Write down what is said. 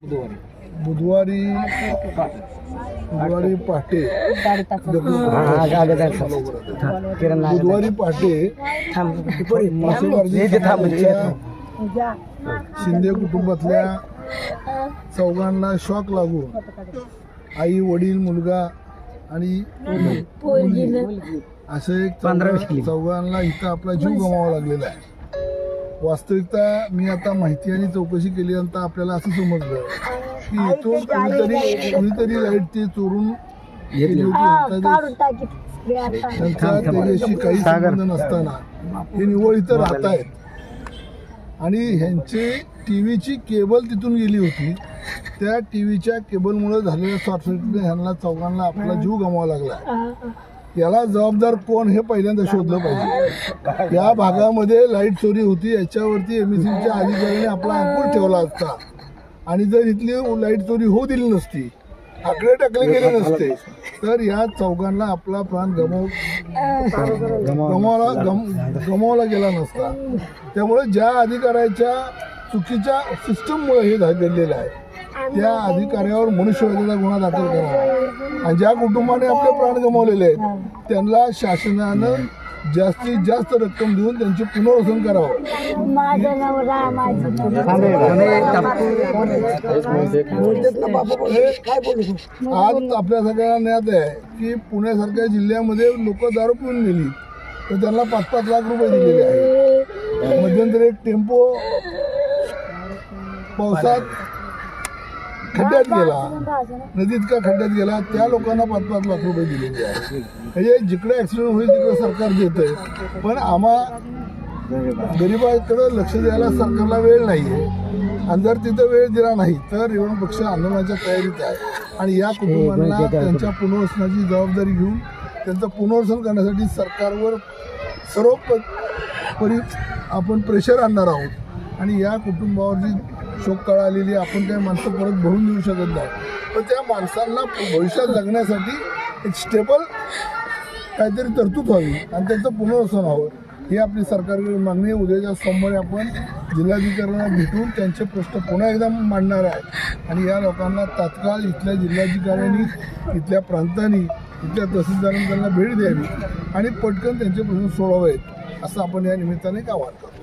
बुधवारी पहाटे बुधवारी पहाटे शिंदे कुटुंबातल्या चौघांना शॉक लागून आई वडील मुलगा आणि असे चौघांना इथं आपला जीव गमावा लागलेला आहे. वास्तविकता मी आता माहिती आणि चौकशी केल्यानंतर आपल्याला असं समजलं की इथून कुणीतरी लाईट ते चोरून गेली होती. त्यांचा त्याच्याशी काही संबंध नसताना हे निव्वळ इथं राहत आहेत आणि ह्यांची टीव्हीची केबल तिथून गेली होती. त्या टीव्हीच्या केबलमुळे झालेल्या शॉर्ट सर्किटने ह्यांना चौघांना आपला जीव गमावा लागला. याला जबाबदार कोण हे पहिल्यांदा शोधलं पाहिजे. या भागामध्ये लाईट चोरी होती, याच्यावरती एमएससीच्या अधिकाऱ्याने आपला अंकुश ठेवला असता आणि जर इथली लाईट चोरी होऊ दिली नसती, आकडे टाकले गेले नसते, तर या चौघांना आपला प्राण गमावला गेला नसता. त्यामुळे ज्या अधिकाऱ्याच्या चुकीच्या सिस्टममुळे हे घडलेलं आहे त्या अधिकाऱ्यावर मनुष्यवधाचा गुन्हा दाखल करावा आणि ज्या कुटुंबाने आपले प्राण गमावलेले आहेत त्यांना शासनानं जास्तीत जास्त रक्कम देऊन त्यांचे पुनर्वसन करावं. आज आपल्या सगळ्यांना ज्ञात आहे की पुण्यासारख्या जिल्ह्यामध्ये लोक दारू पिऊन गेली तर त्यांना 5-5 लाख रुपये दिलेले आहेत. मध्यंतरी एक टेम्पो पावसात खड्ड्यात गेला, नदीत का खड्ड्यात गेला, त्या लोकांना 5-5 लाख रुपये दिलेले आहेत. म्हणजे जिकडे ॲक्सिडेंट होईल तिकडे सरकार देतंय, पण आम्हा गरिबांकडे लक्ष द्यायला सरकारला वेळ नाही आहे. आणि जर तिथं वेळ दिला नाही तर विरोधी पक्ष आंदोलनाच्या तयारीत आहे आणि या कुटुंबांना त्यांच्या पुनर्वसनाची जबाबदारी घेऊन त्यांचं पुनर्वसन करण्यासाठी सरकारवर सर्वोपरी आपण प्रेशर आणणार आहोत. आणि या कुटुंबावर जी शोककळा आलेली आपण काही माणसं परत भरून देऊ शकत नाही, पण त्या माणसांना भविष्यात जगण्यासाठी एक स्टेबल काहीतरी तरतूद व्हावी आणि त्यांचं पुनर्वसन व्हावं ही आपली सरकारकडे मागणी. उद्याच्या सोमवारी आपण जिल्हाधिकाऱ्यांना भेटून त्यांचे प्रश्न पुन्हा एकदा मांडणार आहे आणि या लोकांना तात्काळ इथल्या जिल्हाधिकाऱ्यांनी, इथल्या प्रांतांनी, इथल्या तहसीलदारांनी त्यांना भेट द्यावी आणि पटकन त्यांचे प्रश्न सोडवावेत असं आपण या निमित्ताने आवाहन करतो.